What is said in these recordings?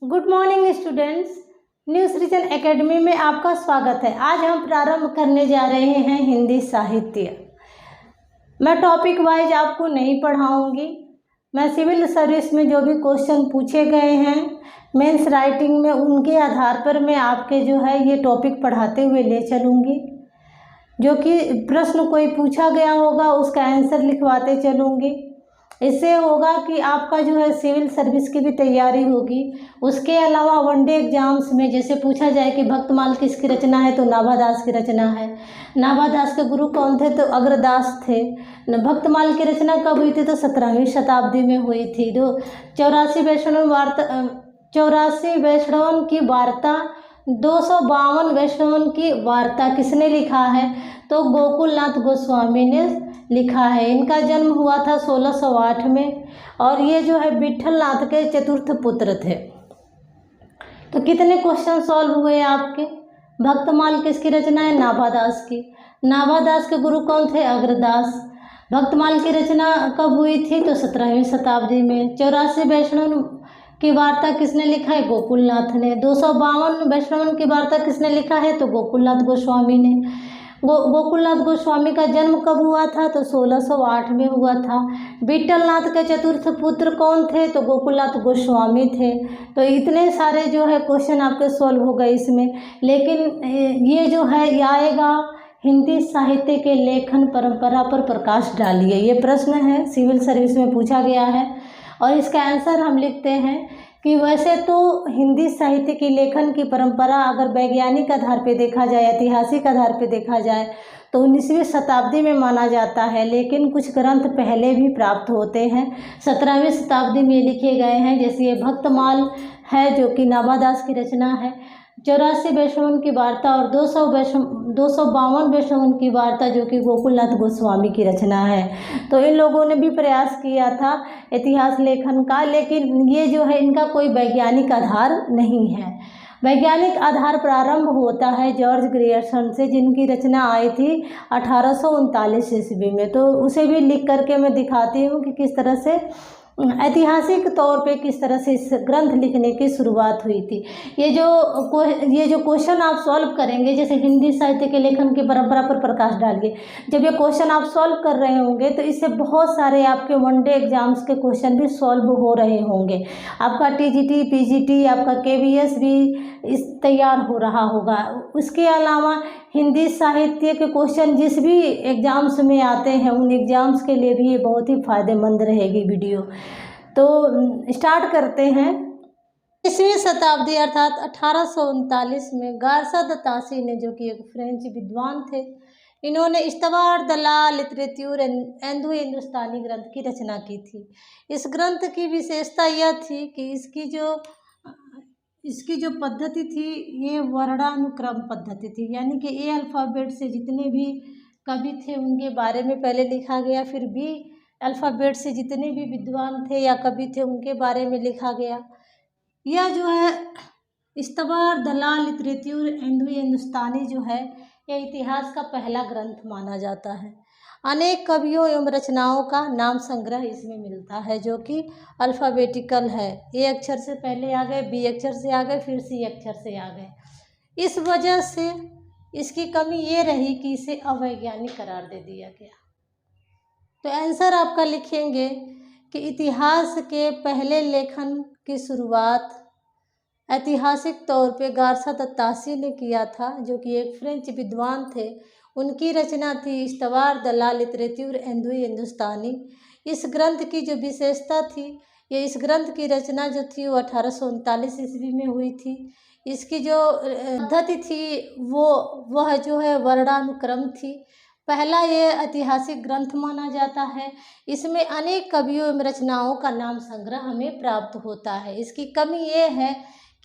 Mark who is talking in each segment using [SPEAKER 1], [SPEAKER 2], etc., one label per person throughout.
[SPEAKER 1] Good morning students. New सृजन academy में आपका स्वागत है। आज हम प्रारंभ करने जा रहे हैं हिंदी साहित्य। मैं टॉपिक वाइज आपको नहीं पढ़ाऊंगी। मैं सिविल सर्विस में जो भी क्वेश्चन पूछे गए हैं मेंस राइटिंग में, उनके आधार पर मैं आपके जो है ये टॉपिक पढ़ाते हुए ले चलूँगी। जो कि प्रश्न कोई पूछा गया होगा उसका आंसर लिखवाते चलूँगी। इससे होगा कि आपका जो है सिविल सर्विस की भी तैयारी होगी। उसके अलावा वनडे एग्जाम्स में जैसे पूछा जाए कि भक्तमाल किसकी रचना है, तो नाभादास की रचना है। नाभादास के गुरु कौन थे, तो अग्रदास थे। भक्तमाल की रचना कब हुई थी, तो 17वीं शताब्दी में हुई थी। 84 वैष्णवन की वार्ता 252 वैष्णवन की वार्ता किसने लिखा है, तो गोकुलनाथ गोस्वामी ने लिखा है। इनका जन्म हुआ था 1608 में और ये जो है विट्ठलनाथ के चतुर्थ पुत्र थे। तो कितने क्वेश्चन सॉल्व हुए आपके। भक्तमाल किसकी रचना है, नाभादास की। नाभादास के गुरु कौन थे, अग्रदास। भक्तमाल की रचना कब हुई थी, तो 17वीं शताब्दी में। 84 वैष्णव की वार्ता किसने लिखा है, गोकुलनाथ ने। 252 वैष्णवन की वार्ता किसने लिखा है, तो गोकुलनाथ गोस्वामी ने। गोकुलनाथ गोस्वामी का जन्म कब हुआ था, तो 1608 में हुआ था। विट्ठलनाथ के चतुर्थ पुत्र कौन थे, तो गोकुलनाथ गोस्वामी थे। तो इतने सारे जो है क्वेश्चन आपके सॉल्व हो गए इसमें। लेकिन ये जो है ये आएगा हिंदी साहित्य के लेखन परंपरा पर प्रकाश डालिए। ये प्रश्न है, सिविल सर्विस में पूछा गया है और इसका आंसर हम लिखते हैं कि वैसे तो हिंदी साहित्य की लेखन की परंपरा अगर वैज्ञानिक आधार पे देखा जाए, ऐतिहासिक आधार पे देखा जाए तो 19वीं शताब्दी में माना जाता है। लेकिन कुछ ग्रंथ पहले भी प्राप्त होते हैं, 17वीं शताब्दी में लिखे गए हैं। जैसे ये भक्तमाल है जो कि नाभादास की रचना है। 84 वैष्णवन की वार्ता और 252 वैष्णवन की वार्ता जो कि गोकुलनाथ गोस्वामी की रचना है। तो इन लोगों ने भी प्रयास किया था इतिहास लेखन का, लेकिन ये जो है इनका कोई वैज्ञानिक आधार नहीं है। वैज्ञानिक आधार प्रारंभ होता है जॉर्ज ग्रियर्सन से, जिनकी रचना आई थी 1839 ईस्वी में। तो उसे भी लिख करके मैं दिखाती हूँ कि किस तरह से ऐतिहासिक तौर पे किस तरह से इस ग्रंथ लिखने की शुरुआत हुई थी। ये जो क्वेश्चन आप सॉल्व करेंगे, जैसे हिंदी साहित्य के लेखन की परंपरा पर प्रकाश डालिए, जब ये क्वेश्चन आप सॉल्व कर रहे होंगे तो इससे बहुत सारे आपके वनडे एग्जाम्स के क्वेश्चन भी सॉल्व हो रहे होंगे। आपका टीजीटी, पीजीटी, आपका केवीएस भी इस तैयार हो रहा होगा। उसके अलावा हिंदी साहित्य के क्वेश्चन जिस भी एग्ज़ाम्स में आते हैं उन एग्ज़ाम्स के लिए भी ये बहुत ही फ़ायदेमंद रहेगी वीडियो। तो स्टार्ट करते हैं। 20वीं शताब्दी अर्थात 1839 में गारसा द तासी ने, जो कि एक फ्रेंच विद्वान थे, इन्होंने इस्तवार द ला लिटरेच्योर एंडो हिंदुस्तानी ग्रंथ की रचना की थी। इस ग्रंथ की विशेषता यह थी कि इसकी जो पद्धति थी ये वर्णानुक्रम पद्धति थी, यानी कि ए अल्फ़ाबेट से जितने भी कवि थे उनके बारे में पहले लिखा गया, फिर बी अल्फ़ाबेट से जितने भी विद्वान थे या कवि थे उनके बारे में लिखा गया। यह जो है इस्तवार द ला लिटरेच्योर एंडो हिंदुस्तानी जो है यह इतिहास का पहला ग्रंथ माना जाता है। अनेक कवियों एवं रचनाओं का नाम संग्रह इसमें मिलता है, जो कि अल्फ़ाबेटिकल है। ए अक्षर से पहले आ गए, बी अक्षर से आ गए, फिर सी अक्षर से आ गए। इस वजह से इसकी कमी ये रही कि इसे अवैज्ञानिक करार दे दिया गया। तो आंसर आपका लिखेंगे कि इतिहास के पहले लेखन की शुरुआत ऐतिहासिक तौर पे गारसा द तासी ने किया था, जो कि एक फ्रेंच विद्वान थे। उनकी रचना थी इस्तवार द ला लिटरेच्योर एंडो हिंदुस्तानी। इस ग्रंथ की जो विशेषता थी, ये इस ग्रंथ की रचना जो थी वो 1839 ईस्वी में हुई थी। इसकी जो पद्धति थी वह जो है वर्णानुक्रम थी। पहला ये ऐतिहासिक ग्रंथ माना जाता है। इसमें अनेक कवियों एवं रचनाओं का नाम संग्रह हमें प्राप्त होता है। इसकी कमी ये है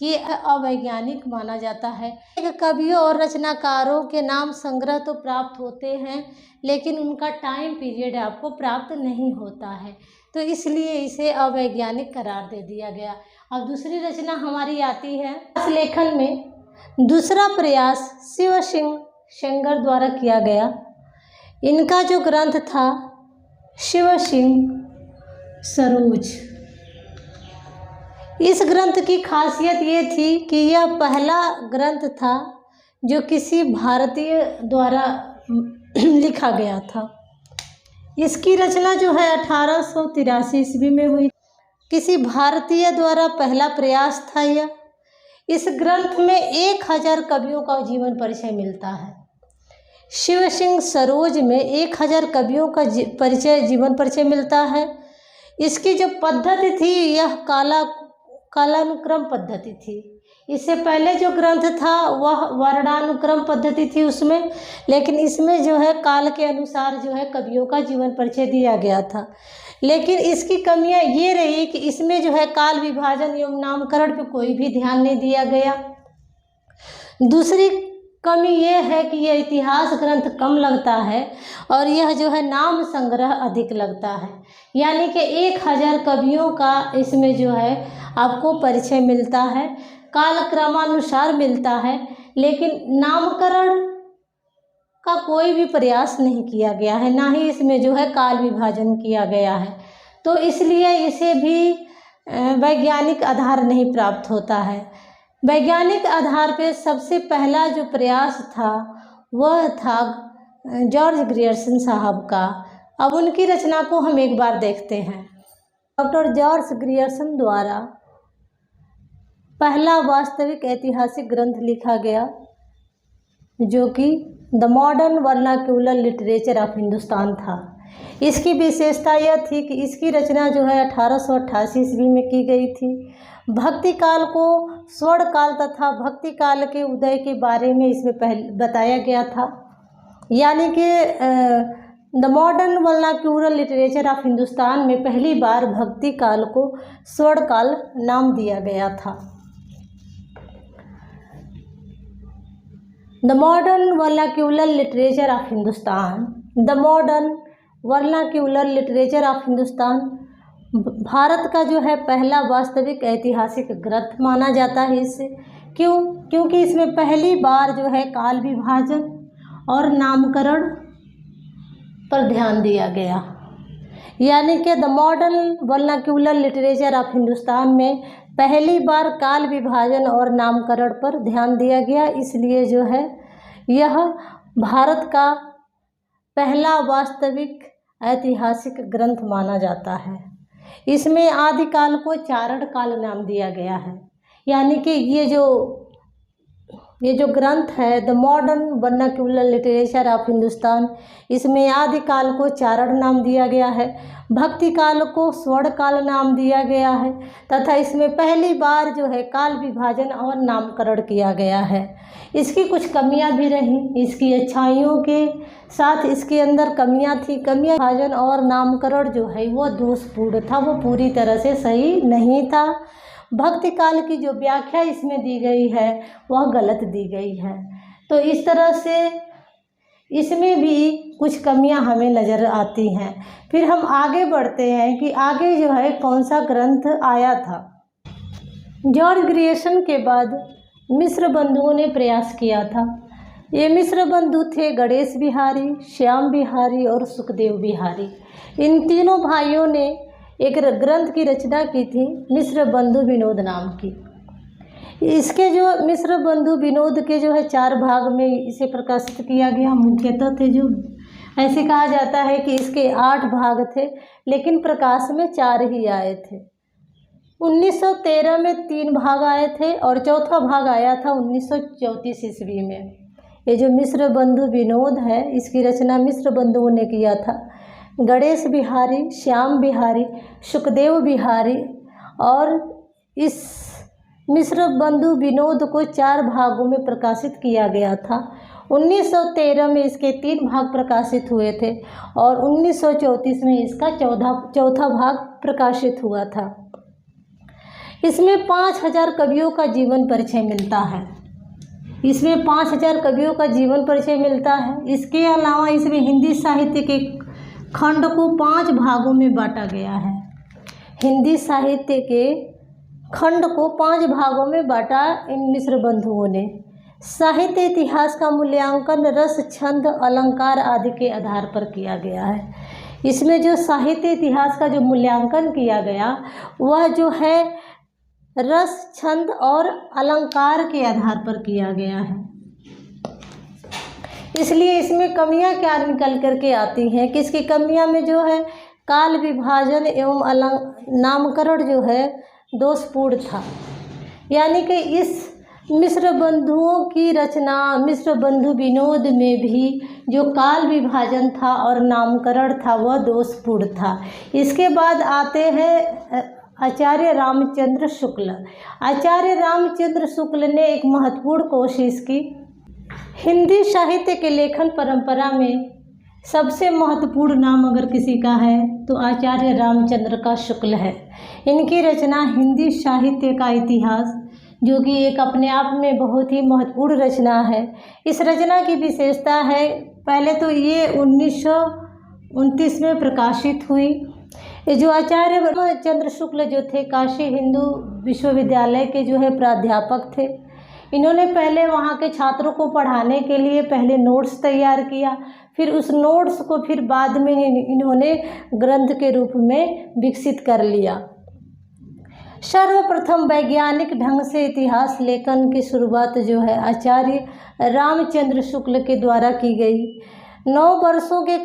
[SPEAKER 1] कि अवैज्ञानिक माना जाता है। कवियों और रचनाकारों के नाम संग्रह तो प्राप्त होते हैं, लेकिन उनका टाइम पीरियड आपको प्राप्त नहीं होता है, तो इसलिए इसे अवैज्ञानिक करार दे दिया गया। अब दूसरी रचना हमारी आती है लेखन में दूसरा प्रयास शिव सिंह सेंगर द्वारा किया गया। इनका जो ग्रंथ था शिव सिंह सरोज, इस ग्रंथ की खासियत ये थी कि यह पहला ग्रंथ था जो किसी भारतीय द्वारा लिखा गया था। इसकी रचना जो है 1883 ईस्वी में हुई। किसी भारतीय द्वारा पहला प्रयास था यह। इस ग्रंथ में 1000 कवियों का जीवन परिचय मिलता है। शिव सिंह सरोज में 1000 कवियों का जीवन परिचय मिलता है। इसकी जो पद्धति थी यह कालानुक्रम पद्धति थी। इससे पहले जो ग्रंथ था वह वर्णानुक्रम पद्धति थी उसमें, लेकिन इसमें जो है काल के अनुसार जो है कवियों का जीवन परिचय दिया गया था। लेकिन इसकी कमियां ये रही कि इसमें जो है काल विभाजन एवं नामकरण पे कोई भी ध्यान नहीं दिया गया। दूसरी कमी यह है कि यह इतिहास ग्रंथ कम लगता है और यह जो है नाम संग्रह अधिक लगता है, यानी कि 1000 कवियों का इसमें जो है आपको परिचय मिलता है, कालक्रमानुसार मिलता है, लेकिन नामकरण का कोई भी प्रयास नहीं किया गया है, ना ही इसमें जो है काल विभाजन किया गया है। तो इसलिए इसे भी वैज्ञानिक आधार नहीं प्राप्त होता है। वैज्ञानिक आधार पे सबसे पहला जो प्रयास था वह था जॉर्ज ग्रियर्सन साहब का। अब उनकी रचना को हम एक बार देखते हैं। डॉक्टर जॉर्ज ग्रियर्सन द्वारा पहला वास्तविक ऐतिहासिक ग्रंथ लिखा गया जो कि the modern vernacular literature of Hindustan था। इसकी विशेषता यह थी कि इसकी रचना जो है 1888 ईस्वी में की गई थी। भक्ति काल को स्वर्ण काल तथा भक्ति काल के उदय के बारे में इसमें पहले बताया गया था, यानी कि the modern vernacular literature of Hindustan में पहली बार भक्ति काल को स्वर्ण काल नाम दिया गया था। The modern vernacular literature of Hindustan, the modern vernacular literature of Hindustan Bharat का जो है पहला वास्तविक ऐतिहासिक ग्रंथ माना जाता है। इससे क्योंकि इसमें पहली बार जो है काल विभाजन और नामकरण पर ध्यान दिया गया, यानी कि the modern vernacular literature of Hindustan में पहली बार काल विभाजन और नामकरण पर ध्यान दिया गया। इसलिए जो है यह भारत का पहला वास्तविक ऐतिहासिक ग्रंथ माना जाता है। इसमें आदिकाल को चारण काल नाम दिया गया है, यानी कि ये जो ग्रंथ है the modern vernacular literature of Hindustan, इसमें आदिकाल को चारण नाम दिया गया है, भक्ति काल को स्वर्ण काल नाम दिया गया है तथा इसमें पहली बार जो है काल विभाजन और नामकरण किया गया है। इसकी कुछ कमियां भी रहीं, इसकी अच्छाइयों के साथ इसके अंदर कमियां थी। कमियां विभाजन और नामकरण जो है वो दोषपूर्ण था, वो पूरी तरह से सही नहीं था। भक्ति काल की जो व्याख्या इसमें दी गई है वह गलत दी गई है। तो इस तरह से इसमें भी कुछ कमियां हमें नज़र आती हैं। फिर हम आगे बढ़ते हैं कि आगे जो है कौन सा ग्रंथ आया था। जॉर्ज ग्रियर्सन के बाद मिश्र बंधुओं ने प्रयास किया था। ये मिश्र बंधु थे गणेश बिहारी, श्याम बिहारी और सुखदेव बिहारी। इन तीनों भाइयों ने एक ग्रंथ की रचना की थी मिश्र बंधु विनोद नाम की। इसके जो मिश्र बंधु विनोद के जो है 4 भाग में इसे प्रकाशित किया गया। मुख्यतः थे जो ऐसे कहा जाता है कि इसके 8 भाग थे, लेकिन प्रकाश में 4 ही आए थे। 1913 में 3 भाग आए थे और चौथा भाग आया था 1934 ईस्वी में। ये जो मिश्र बंधु विनोद है इसकी रचना मिश्र बंधुओं ने किया था। गणेश बिहारी, श्याम बिहारी, सुखदेव बिहारी, और इस मिश्र बंधु विनोद को 4 भागों में प्रकाशित किया गया था। 1913 में इसके 3 भाग प्रकाशित हुए थे और 1934 में इसका चौथा भाग प्रकाशित हुआ था। इसमें 5000 कवियों का जीवन परिचय मिलता है। इसमें 5000 कवियों का जीवन परिचय मिलता है। इसके अलावा इसमें हिंदी साहित्य के खंड को 5 भागों में बांटा गया है। हिंदी साहित्य के खंड को 5 भागों में बांटा इन मिश्र बंधुओं ने। साहित्य इतिहास का मूल्यांकन रस, छंद, अलंकार आदि के आधार पर किया गया है। इसमें जो साहित्य इतिहास का जो मूल्यांकन किया गया वह जो है रस, छंद और अलंकार के आधार पर किया गया है। इसलिए इसमें कमियां क्या निकल करके आती हैं कि इसकी कमियां में जो है काल विभाजन एवं नामकरण जो है दोषपूर्ण था। यानी कि इस मिश्र बंधुओं की रचना मिश्र बंधु विनोद में भी जो काल विभाजन था और नामकरण था वह दोषपूर्ण था। इसके बाद आते हैं आचार्य रामचंद्र शुक्ल। आचार्य रामचंद्र शुक्ल ने एक महत्वपूर्ण कोशिश की। हिंदी साहित्य के लेखन परंपरा में सबसे महत्वपूर्ण नाम अगर किसी का है तो आचार्य रामचंद्र का शुक्ल है। इनकी रचना हिंदी साहित्य का इतिहास, जो कि एक अपने आप में बहुत ही महत्वपूर्ण रचना है। इस रचना की विशेषता है, पहले तो ये 1929 में प्रकाशित हुई। ये जो आचार्य रामचंद्र शुक्ल जो थे काशी हिंदू विश्वविद्यालय के जो है प्राध्यापक थे। इन्होंने पहले वहाँ के छात्रों को पढ़ाने के लिए पहले नोट्स तैयार किया, फिर उस नोट्स को फिर बाद में इन्होंने ग्रंथ के रूप में विकसित कर लिया। सर्वप्रथम वैज्ञानिक ढंग से इतिहास लेखन की शुरुआत जो है आचार्य रामचंद्र शुक्ल के द्वारा की गई। 9 वर्षों के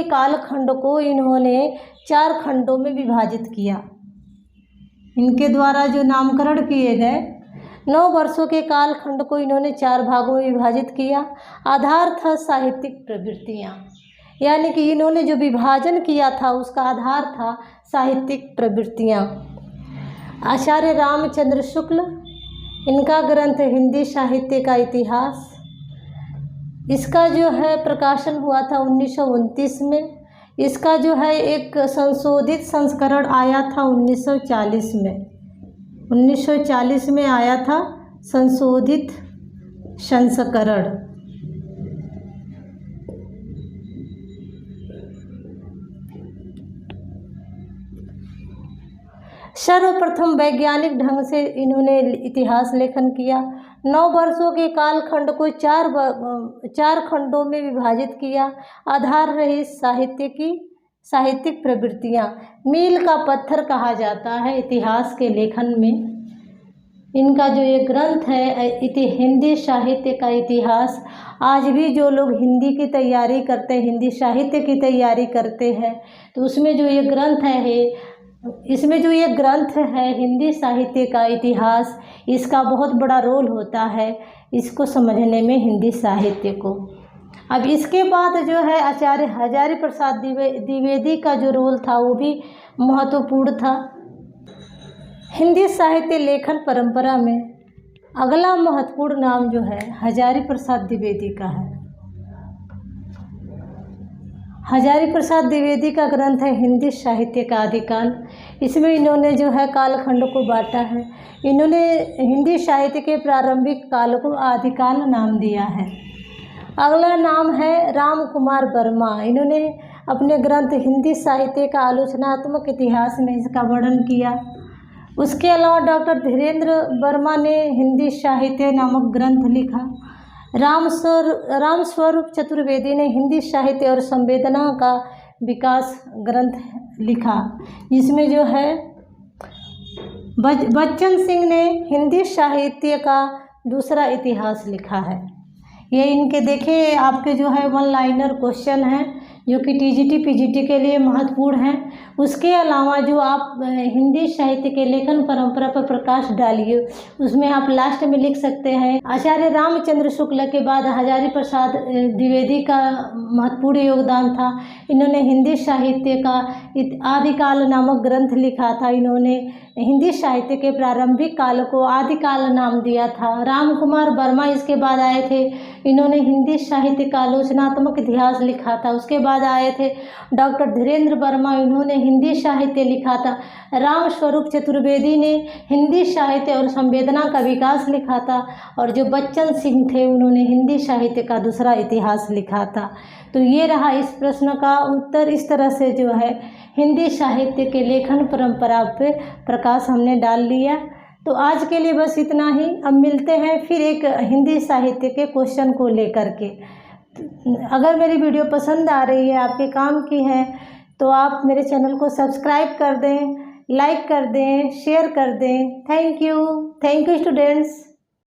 [SPEAKER 1] कालखंड को इन्होंने 4 खंडों में विभाजित किया। इनके द्वारा जो नामकरण किए गए 9 वर्षों के कालखंड को इन्होंने 4 भागों में विभाजित किया। आधार था साहित्यिक प्रवृत्तियाँ, यानी कि इन्होंने जो विभाजन किया था उसका आधार था साहित्यिक प्रवृत्तियाँ। आचार्य रामचंद्र शुक्ल, इनका ग्रंथ हिंदी साहित्य का इतिहास, इसका जो है प्रकाशन हुआ था 1929 में। इसका जो है एक संशोधित संस्करण आया था 1940 में। 1940 में आया था संशोधित संस्करण। सर्वप्रथम वैज्ञानिक ढंग से इन्होंने इतिहास लेखन किया। 9 वर्षों के कालखंड को 4 खंडों में विभाजित किया। आधार रही साहित्यिक प्रवृत्तियाँ। मील का पत्थर कहा जाता है इतिहास के लेखन में। इनका जो ये ग्रंथ है हिंदी साहित्य का इतिहास, आज भी जो लोग हिंदी की तैयारी करते हैं, हिंदी साहित्य की तैयारी करते हैं, तो उसमें जो ये ग्रंथ है इसमें जो ये ग्रंथ है हिंदी साहित्य का इतिहास, इसका बहुत बड़ा रोल होता है इसको समझने में हिंदी साहित्य को। अब इसके बाद जो है आचार्य हजारी प्रसाद द्विवेदी का जो रोल था वो भी महत्वपूर्ण था। हिंदी साहित्य लेखन परंपरा में अगला महत्वपूर्ण नाम जो है हजारी प्रसाद द्विवेदी का है। हजारी प्रसाद द्विवेदी का ग्रंथ है हिंदी साहित्य का आदिकाल। इसमें इन्होंने जो है कालखंड को बांटा है। इन्होंने हिंदी साहित्य के प्रारंभिक काल को आदिकाल नाम दिया है। अगला नाम है राम कुमार वर्मा। इन्होंने अपने ग्रंथ हिंदी साहित्य का आलोचनात्मक इतिहास में इसका वर्णन किया। उसके अलावा डॉक्टर धीरेन्द्र वर्मा ने हिंदी साहित्य नामक ग्रंथ लिखा। रामस्वरूप चतुर्वेदी ने हिंदी साहित्य और संवेदना का विकास ग्रंथ लिखा, जिसमें जो है बच्चन सिंह ने हिंदी साहित्य का दूसरा इतिहास लिखा है। ये इनके देखिए आपके जो है 1 लाइनर क्वेश्चन हैं जो कि टीजीटी पीजीटी के लिए महत्वपूर्ण हैं। उसके अलावा जो आप हिंदी साहित्य के लेखन परंपरा पर प्रकाश डालिए, उसमें आप लास्ट में लिख सकते हैं आचार्य रामचंद्र शुक्ल के बाद हजारी प्रसाद द्विवेदी का महत्वपूर्ण योगदान था। इन्होंने हिंदी साहित्य का आदिकाल नामक ग्रंथ लिखा था। इन्होंने हिंदी साहित्य के प्रारंभिक काल को आदिकाल नाम दिया था। राम कुमार वर्मा इसके बाद आए थे। इन्होंने हिंदी साहित्य का आलोचनात्मक इतिहास लिखा था। उसके बाद आए थे डॉक्टर धीरेन्द्र वर्मा, इन्होंने हिंदी साहित्य लिखा था। रामस्वरूप चतुर्वेदी ने हिंदी साहित्य और संवेदना का विकास लिखा था। और जो बच्चन सिंह थे उन्होंने हिंदी साहित्य का दूसरा इतिहास लिखा था। तो ये रहा इस प्रश्न का उत्तर। इस तरह से जो है हिंदी साहित्य के लेखन परंपरा पे प्रकाश हमने डाल लिया। तो आज के लिए बस इतना ही। अब मिलते हैं फिर एक हिंदी साहित्य के क्वेश्चन को लेकर के। अगर मेरी वीडियो पसंद आ रही है, आपके काम की है, तो आप मेरे चैनल को सब्सक्राइब कर दें, लाइक कर दें, शेयर कर दें। Thank you students.